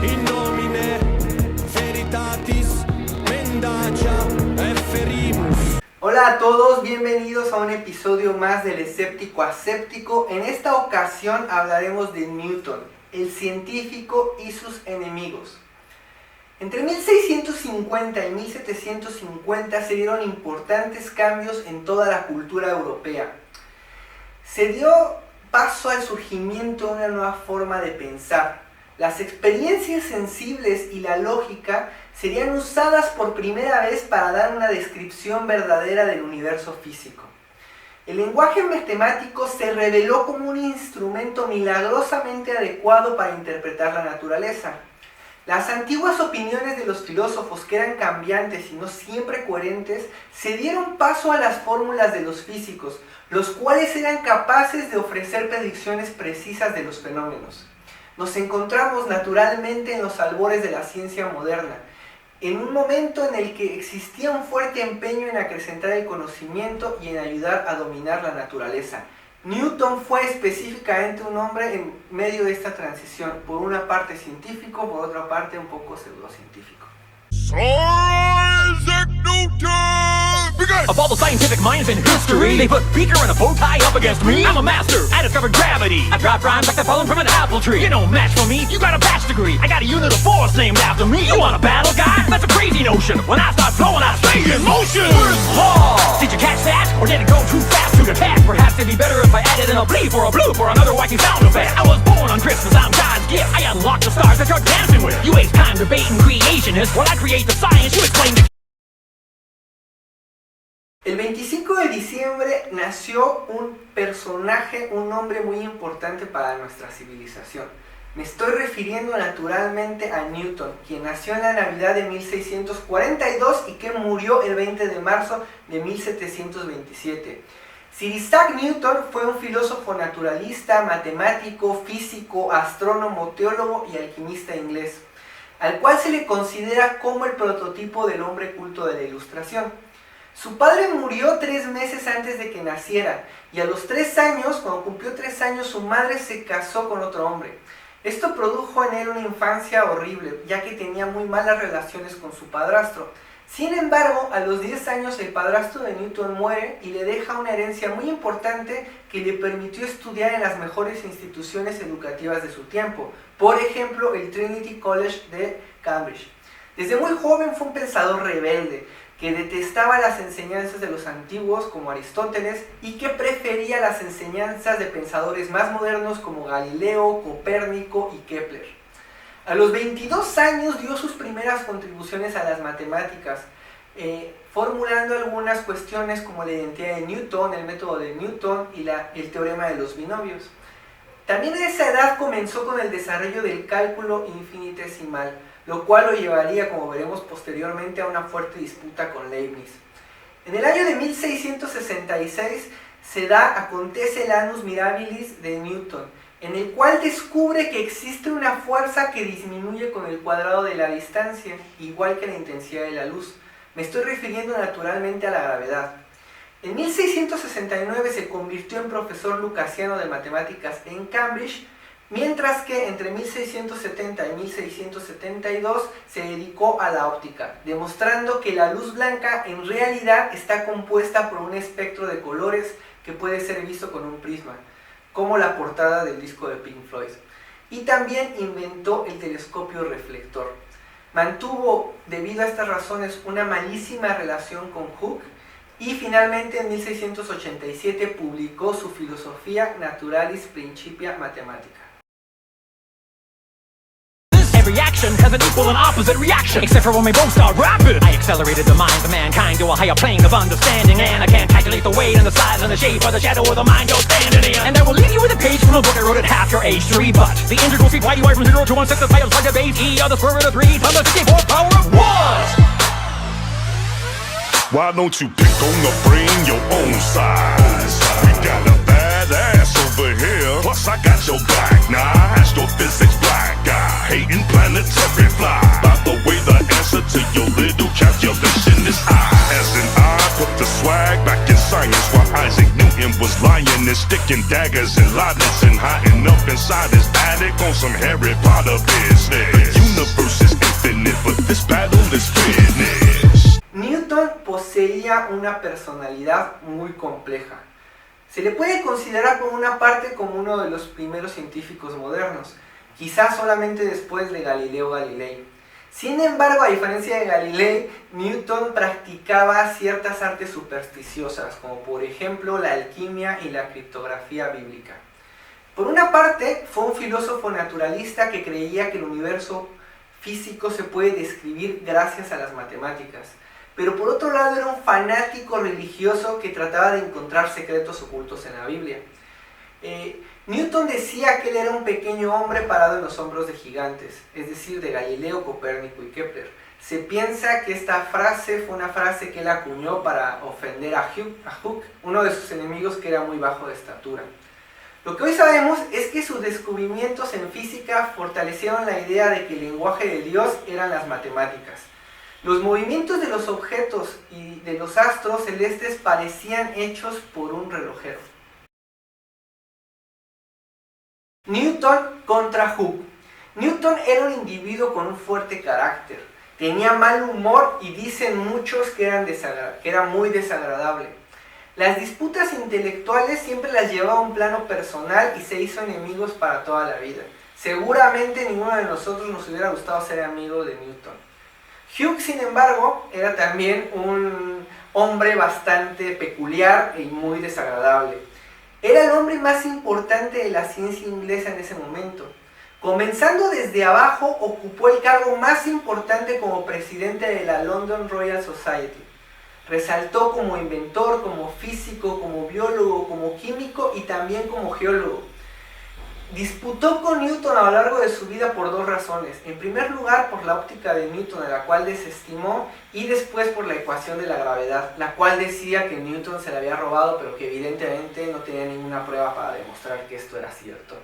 in nomine veritatis mendacia efferimus. Hola a todos, bienvenidos a un episodio más del Escéptico Aséptico. En esta ocasión hablaremos de Newton, el científico y sus enemigos. Entre 1650 y 1750 se dieron importantes cambios en toda la cultura europea. Se dio paso al surgimiento de una nueva forma de pensar. Las experiencias sensibles y la lógica serían usadas por primera vez para dar una descripción verdadera del universo físico. El lenguaje matemático se reveló como un instrumento milagrosamente adecuado para interpretar la naturaleza. Las antiguas opiniones de los filósofos, que eran cambiantes y no siempre coherentes, se dieron paso a las fórmulas de los físicos, los cuales eran capaces de ofrecer predicciones precisas de los fenómenos. Nos encontramos naturalmente en los albores de la ciencia moderna, en un momento en el que existía un fuerte empeño en acrecentar el conocimiento y en ayudar a dominar la naturaleza. Newton fue específicamente un hombre en medio de esta transición, por una parte científico, por otra parte un poco pseudocientífico. Of all the scientific minds in history, they put Beaker and a bow tie up against me. I'm a master, I discovered gravity. I drop rhymes like they're falling from an apple tree. You're no match for me, you got a bachelor's degree. I got a unit of force named after me. You want a battle, guy? That's a crazy notion. When I start flowing, I stay in motion. Where's Paul? Did you catch that? Or did it go too fast to attack? Perhaps it'd be better if I added in a bleep or a bloop or another wacky sound effect. I was born on Christmas, I'm God's gift. I unlocked the stars that you're dancing with. You waste time debating creationists while I create the science you explain to. El 25 de diciembre nació un personaje, un hombre muy importante para nuestra civilización. Me estoy refiriendo naturalmente a Newton, quien nació en la Navidad de 1642 y que murió el 20 de marzo de 1727. Sir Isaac Newton fue un filósofo naturalista, matemático, físico, astrónomo, teólogo y alquimista inglés, al cual se le considera como el prototipo del hombre culto de la Ilustración. Su padre murió 3 meses antes de que naciera, y a los 3 años, cuando cumplió 3 años, su madre se casó con otro hombre. Esto produjo en él una infancia horrible, ya que tenía muy malas relaciones con su padrastro. Sin embargo, a los 10 años el padrastro de Newton muere y le deja una herencia muy importante que le permitió estudiar en las mejores instituciones educativas de su tiempo, por ejemplo el Trinity College de Cambridge. Desde muy joven fue un pensador rebelde, que detestaba las enseñanzas de los antiguos como Aristóteles y que prefería las enseñanzas de pensadores más modernos como Galileo, Copérnico y Kepler. A los 22 años dio sus primeras contribuciones a las matemáticas, formulando algunas cuestiones como la identidad de Newton, el método de Newton y el teorema de los binomios. También a esa edad comenzó con el desarrollo del cálculo infinitesimal, lo cual lo llevaría, como veremos posteriormente, a una fuerte disputa con Leibniz. En el año de 1666 acontece el Annus Mirabilis de Newton, en el cual descubre que existe una fuerza que disminuye con el cuadrado de la distancia, igual que la intensidad de la luz. Me estoy refiriendo naturalmente a la gravedad. En 1669 se convirtió en profesor lucasiano de matemáticas en Cambridge, mientras que entre 1670 y 1672 se dedicó a la óptica, demostrando que la luz blanca en realidad está compuesta por un espectro de colores que puede ser visto con un prisma, como la portada del disco de Pink Floyd. Y también inventó el telescopio reflector. Mantuvo, debido a estas razones, una malísima relación con Hooke, y finalmente en 1687 publicó su Filosofia Naturalis Principia Mathematica. Every action has an equal and opposite reaction, except for when we both start rapping. I accelerated the minds of mankind to a higher plane of understanding, and I can't calculate the weight and the size and the shape of the shadow of the mind you're standing in. And I will leave you with a page from a book I wrote at half your age 3, but the integral speed dy from 0 to 1/6 the titles like a base E of the square root of 3 times the 64th power of 1. Why don't you pick on the brain your own size? We got a badass over here, plus I got your back. Nah, astrophysics black guy, hating planetary fly. By the way, the answer to your little calculation is I. As in I put the swag back in science, while Isaac Newton was lying and sticking daggers in Leibniz and hiding up inside his attic on some Harry Potter business. The tenía una personalidad muy compleja. Se le puede considerar por una parte como uno de los primeros científicos modernos, quizás solamente después de Galileo Galilei. Sin embargo, a diferencia de Galilei, Newton practicaba ciertas artes supersticiosas, como por ejemplo la alquimia y la criptografía bíblica. Por una parte, fue un filósofo naturalista que creía que el universo físico se puede describir gracias a las matemáticas. Pero por otro lado era un fanático religioso que trataba de encontrar secretos ocultos en la Biblia. Newton decía que él era un pequeño hombre parado en los hombros de gigantes, es decir, de Galileo, Copérnico y Kepler. Se piensa que esta frase fue una frase que él acuñó para ofender a Hooke, uno de sus enemigos que era muy bajo de estatura. Lo que hoy sabemos es que sus descubrimientos en física fortalecieron la idea de que el lenguaje de Dios eran las matemáticas. Los movimientos de los objetos y de los astros celestes parecían hechos por un relojero. Newton contra Hooke. Newton era un individuo con un fuerte carácter, tenía mal humor y dicen muchos que era muy desagradable. Las disputas intelectuales siempre las llevaba a un plano personal y se hizo enemigos para toda la vida. Seguramente ninguno de nosotros nos hubiera gustado ser amigo de Newton. Hooke, sin embargo, era también un hombre bastante peculiar y muy desagradable. Era el hombre más importante de la ciencia inglesa en ese momento. Comenzando desde abajo, ocupó el cargo más importante como presidente de la London Royal Society. Resaltó como inventor, como físico, como biólogo, como químico y también como geólogo. Disputó con Newton a lo largo de su vida por dos razones. En primer lugar, por la óptica de Newton, a la cual desestimó, y después por la ecuación de la gravedad, la cual decía que Newton se la había robado, pero que evidentemente no tenía ninguna prueba para demostrar que esto era cierto.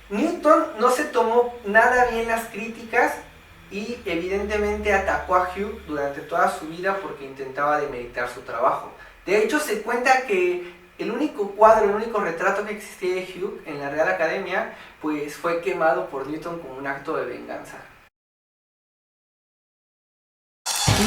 Newton no se tomó nada bien las críticas y evidentemente atacó a Hooke durante toda su vida porque intentaba demeritar su trabajo. De hecho, se cuenta que el único cuadro, el único retrato que existía de Hooke en la Real Academia, pues fue quemado por Newton como un acto de venganza.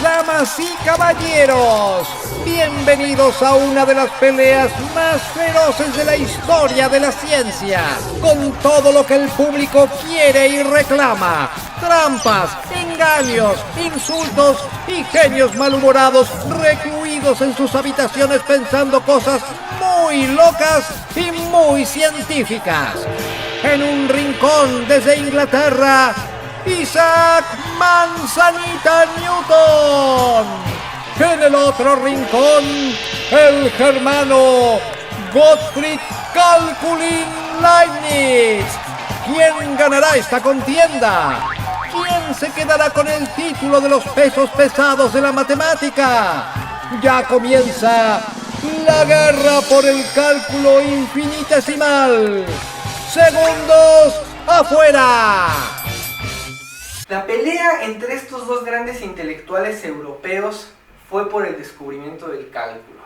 Damas y caballeros, bienvenidos a una de las peleas más feroces de la historia de la ciencia, con todo lo que el público quiere y reclama: trampas, engaños, insultos y genios malhumorados recluidos en sus habitaciones pensando cosas muy locas y muy científicas. En un rincón desde Inglaterra, Isaac Manzanita Newton. En el otro rincón, el germano Gottfried Calculin Leibniz. ¿Quién ganará esta contienda? ¿Quién se quedará con el título de los pesos pesados de la matemática? Ya comienza la guerra por el cálculo infinitesimal. Segundos afuera. La pelea entre estos dos grandes intelectuales europeos fue por el descubrimiento del cálculo.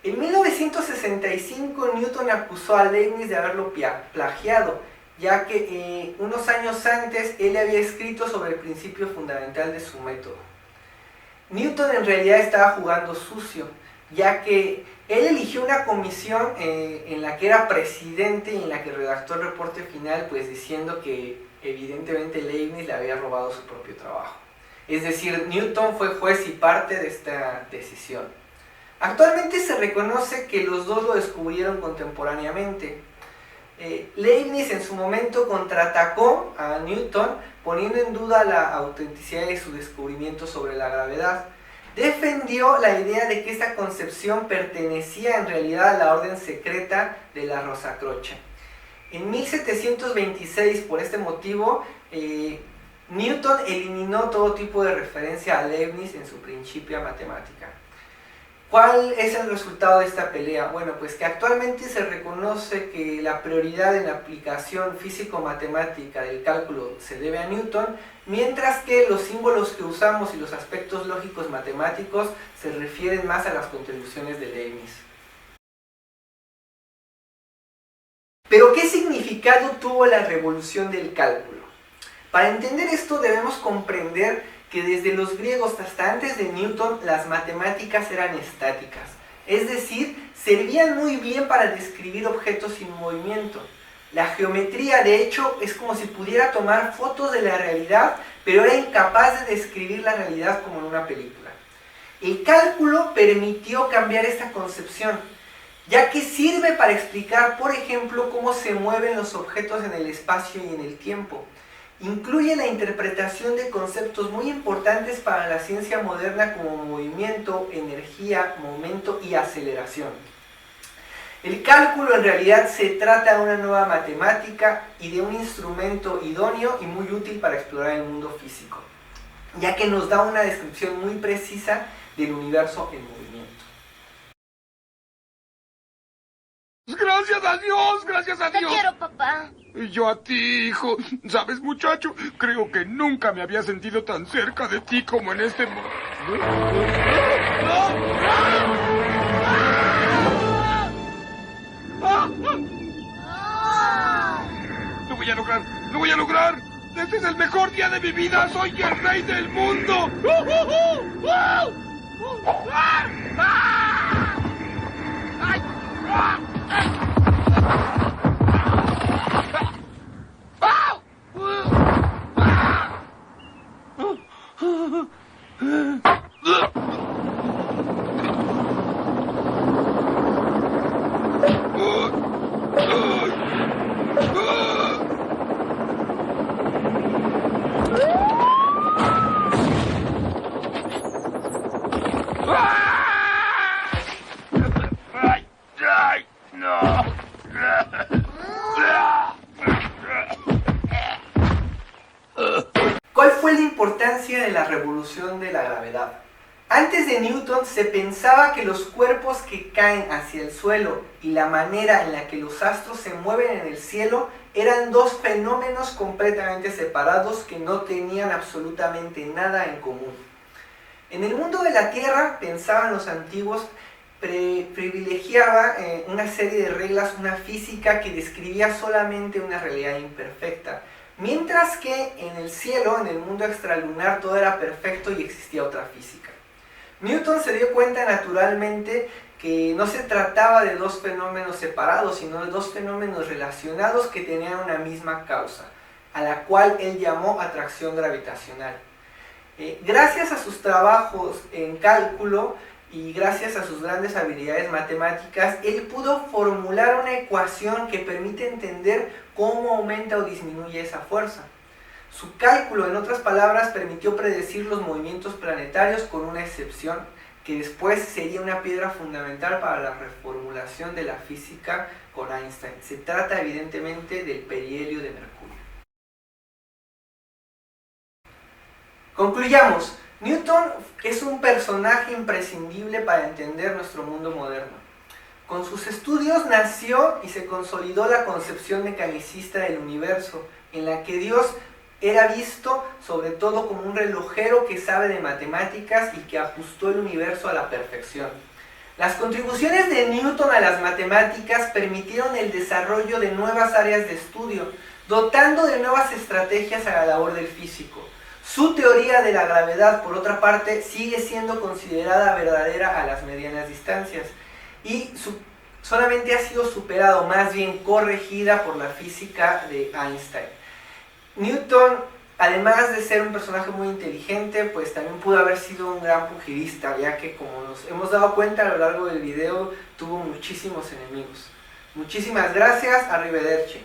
En 1965 Newton acusó a Leibniz de haberlo plagiado, ya que unos años antes él había escrito sobre el principio fundamental de su método. Newton en realidad estaba jugando sucio, ya que él eligió una comisión en la que era presidente y en la que redactó el reporte final, pues diciendo que evidentemente Leibniz le había robado su propio trabajo. Es decir, Newton fue juez y parte de esta decisión. Actualmente se reconoce que los dos lo descubrieron contemporáneamente. Leibniz en su momento contraatacó a Newton poniendo en duda la autenticidad de su descubrimiento sobre la gravedad. Defendió la idea de que esta concepción pertenecía en realidad a la orden secreta de la Rosacroce. En 1726, por este motivo, Newton eliminó todo tipo de referencia a Leibniz en su Principia Mathematica. ¿Cuál es el resultado de esta pelea? Bueno, pues que actualmente se reconoce que la prioridad en la aplicación físico-matemática del cálculo se debe a Newton, mientras que los símbolos que usamos y los aspectos lógicos matemáticos se refieren más a las contribuciones de Leibniz. Pero, ¿qué significado tuvo la revolución del cálculo? Para entender esto debemos comprender que desde los griegos hasta antes de Newton las matemáticas eran estáticas, es decir, servían muy bien para describir objetos sin movimiento. La geometría, de hecho, es como si pudiera tomar fotos de la realidad, pero era incapaz de describir la realidad como en una película. El cálculo permitió cambiar esta concepción, ya que sirve para explicar, por ejemplo, cómo se mueven los objetos en el espacio y en el tiempo. Incluye la interpretación de conceptos muy importantes para la ciencia moderna como movimiento, energía, momento y aceleración. El cálculo en realidad se trata de una nueva matemática y de un instrumento idóneo y muy útil para explorar el mundo físico, ya que nos da una descripción muy precisa del universo en movimiento. Gracias a Dios, gracias a Te Dios. quiero, papá. Y yo a ti, hijo. ¿Sabes, muchacho? Creo que nunca me había sentido tan cerca de ti como en este momento. ¡Lo voy a lograr! ¡Lo voy a lograr! ¡Este es el mejor día de mi vida! ¡Soy el rey del mundo! ¿Cuál fue la importancia de la revolución de la gravedad? Antes de Newton se pensaba que los cuerpos que caen hacia el suelo y la manera en la que los astros se mueven en el cielo eran dos fenómenos completamente separados que no tenían absolutamente nada en común. En el mundo de la Tierra, pensaban los antiguos, privilegiaba una serie de reglas, una física que describía solamente una realidad imperfecta. Mientras que en el cielo, en el mundo extralunar, todo era perfecto y existía otra física. Newton se dio cuenta naturalmente que no se trataba de dos fenómenos separados, sino de dos fenómenos relacionados que tenían una misma causa, a la cual él llamó atracción gravitacional. Gracias a sus trabajos en cálculo y gracias a sus grandes habilidades matemáticas, él pudo formular una ecuación que permite entender cómo aumenta o disminuye esa fuerza. Su cálculo, en otras palabras, permitió predecir los movimientos planetarios con una excepción que después sería una piedra fundamental para la reformulación de la física con Einstein. Se trata evidentemente del perihelio de Mercurio. Concluyamos. Newton es un personaje imprescindible para entender nuestro mundo moderno. Con sus estudios nació y se consolidó la concepción mecanicista del universo, en la que Dios era visto sobre todo como un relojero que sabe de matemáticas y que ajustó el universo a la perfección. Las contribuciones de Newton a las matemáticas permitieron el desarrollo de nuevas áreas de estudio, dotando de nuevas estrategias a la labor del físico. Su teoría de la gravedad, por otra parte, sigue siendo considerada verdadera a las medianas distancias y solamente ha sido superado, más bien corregida por la física de Einstein. Newton, además de ser un personaje muy inteligente, pues también pudo haber sido un gran pugilista, ya que, como nos hemos dado cuenta a lo largo del video, tuvo muchísimos enemigos. Muchísimas gracias, arrivederci.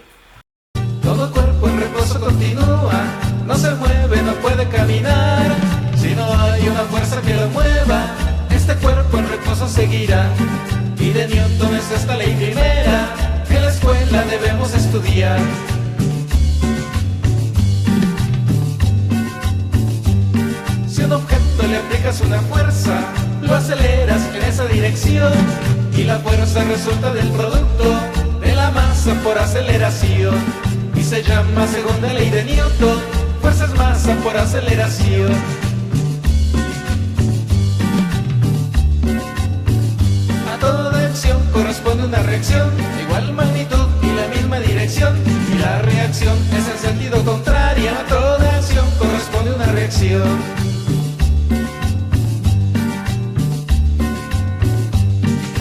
Todo cuerpo en reposo continúa, no se mueve, no puede caminar. Si no hay una fuerza que lo mueva, este cuerpo en reposo seguirá. Y de Newton es esta ley primera, que en la escuela debemos estudiar. Si a un objeto le aplicas una fuerza, lo aceleras en esa dirección, y la fuerza resulta del producto de la masa por aceleración. Y se llama segunda ley de Newton, fuerza es masa por aceleración. A toda acción corresponde una reacción, igual magnitud y la misma dirección. Y la reacción es en sentido contrario, a toda acción corresponde una reacción.